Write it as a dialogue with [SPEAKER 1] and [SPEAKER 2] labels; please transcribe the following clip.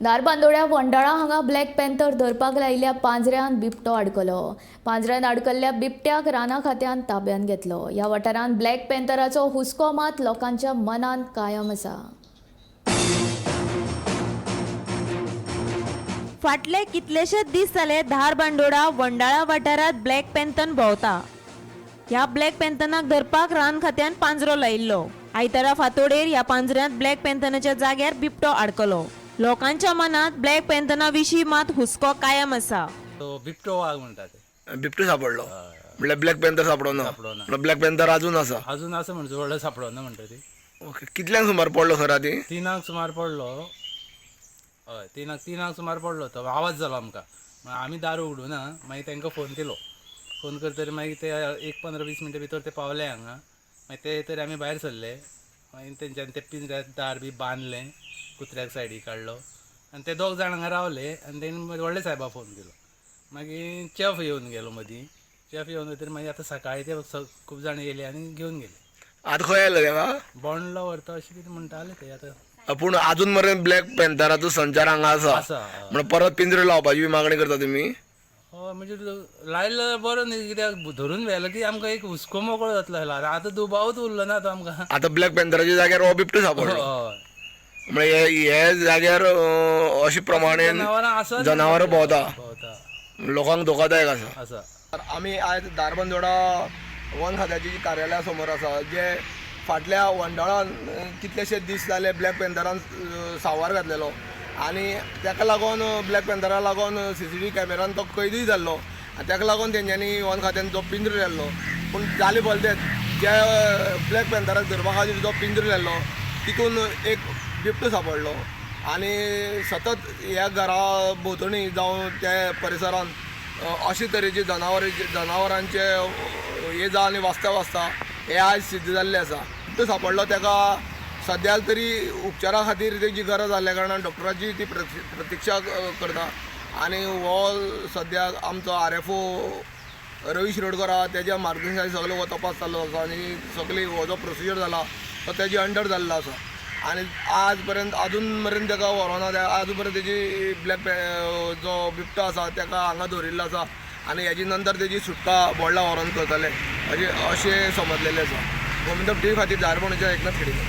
[SPEAKER 1] धारबांदोड्या वंडाळा हांगा black panther धरपाक लायिल्ल्या पांजऱ्यान बिबटो आडकलो. पांजऱ्यान आडकल्ल्या बिबट्याक राना खात्यान ताब्यात घेतलो. ह्या वाठारांत ब्लॅक पॅन्थराचो हुस्को मात लोकांच्या मनांत कायम आसा.
[SPEAKER 2] फाटले कितलेशेच दीस जाले धारबांदोडा वंडाळा वाठारांत ब्लॅक पॅन्थर भोंवता. ह्या ब्लॅक पॅन्थराक धरपाक रान खात्यान पांजरो लायिल्लो. आयतारा फांतोडेर ह्या पांजऱ्यांत ब्लॅक पॅन्थराच्या जाग्यार बिबटो आडकलो. लोकांच्या मनात ब्लॅक पॅन्थरा विशीं मात हुस्को कायम आसा.
[SPEAKER 3] तो बिबटो वाघ म्हणटा ते
[SPEAKER 4] बिबटो सापडलो म्हणल्यार ब्लॅक पॅन्थर सापडना. ब्लॅक पॅन्थर अजून आसा.
[SPEAKER 3] अजून असं म्हणजे व्हडलो सापडना म्हणटा ती.
[SPEAKER 4] ओके, कितल्यांक सुमार पडलो खरा ती?
[SPEAKER 3] 3 सुमार पडलो. हय, 3 सुमार पडलो तो. आवाज जालो आमकां. आमी दार उगडूं ना. मागीर तांकां फोन केलो. फोन करतरी मागीर ते 15-20 मिनटां भितर ते पावले हांगा. मागीर ते तरी आमी भायर सरले. मागीर तेंच्यांनी ते पिंजऱ्यात दार बी बांदलें, कुत्र्याक सायडीक काडलो आनी ते 2 जाण हांगा रावले. आनी तेणी व्हडले साहेबा फोन केलो. मागीर चेफ येवन गेलो मदीं. चेफ येवन वयतरी मागीर आतां सकाळीं ते खूब जाण येयले आनी घेवन गेले.
[SPEAKER 4] आतां खंय आयलो तेका?
[SPEAKER 3] बोंडलो व्हरता अशें कितें म्हणटाले ते आतां.
[SPEAKER 4] पूण अजून मरेन ब्लॅक पॅन्थराचो संचार हांगा आसा.
[SPEAKER 3] आसा.
[SPEAKER 4] म्हणून परत पिंजरे लावपाची बी मागणी करता तुमी?
[SPEAKER 3] हय, म्हणजे लायलो बरो न्ही. कित्याक धरून व्हेलो की आमकां एक हुस्को मोकळो जातलो आसलो. आतां दुबावूच उरलो ना तो आमकां.
[SPEAKER 4] आतां ब्लॅक पॅन्थराच्या जाग्यार हो बिबटो सापडलो.
[SPEAKER 3] हय,
[SPEAKER 4] म्हणजे हे जाग्यार अशे प्रमाणे
[SPEAKER 3] जनावरां आसत.
[SPEAKER 4] जनावर भोंवता.
[SPEAKER 3] भोंवता.
[SPEAKER 4] लोकांक धोकादायक आसा.
[SPEAKER 3] आसा.
[SPEAKER 4] आमी आयज धारबांदोडा वन खात्याची जी कार्यालया समोर आसा, जे फाटल्या वंडाळान कितलेशेच दीस जाले ब्लॅक पॅन्थरान सांवार घातलेलो आनी ताका लागून ब्लॅक पॅन्थराक लागून CCTV कॅमेरान तो कैदूय जाल्लो आनी ताका लागून तेंच्यांनी वन खात्यान जो पिंजरो लायल्लो. पूण जाले भलतेच जे ब्लॅक पॅन्थराक धरपा खातीर जो पिंजरो लायल्लो तितून एक बिबटो सापडलो आनी सतत ह्या घरा भोंवतणी जावं त्या परिसरांत अशे तरेचे जनावरांचे ये जा आनी वाचता हे आयज सिद्ध जाल्लें आसा. बिबटो सापडलो, ताका सद्याक तरी उपचारा खातीर तेजी गरज आसल्या कारणान डॉक्टराची ती प्रतीक्षा करता आनी हो सद्याक आमचो RFO रवी शिरोडकर आहा, तेज्या मार्गदर्शनाखातीर सगळो हो तपास चालू आसा आनी सगळी हो जो प्रोसिजर जाला तो तेजे अंडर जाल्लो आसा. आनी आज पर्यंत अजून मेरेन ताका व्हरोना. आज पर्यंत तेजी ब्लॅक जो बिबटो आसा ताका हांगा दवरिल्लो आसा आनी हेजी नंतर तेजी सुटका बोडला व्हरोन करतले अशें समजलेलें आसा. गोविंद TV खातीर धारबांदोड्याच्या एकनाथ खेडेकर.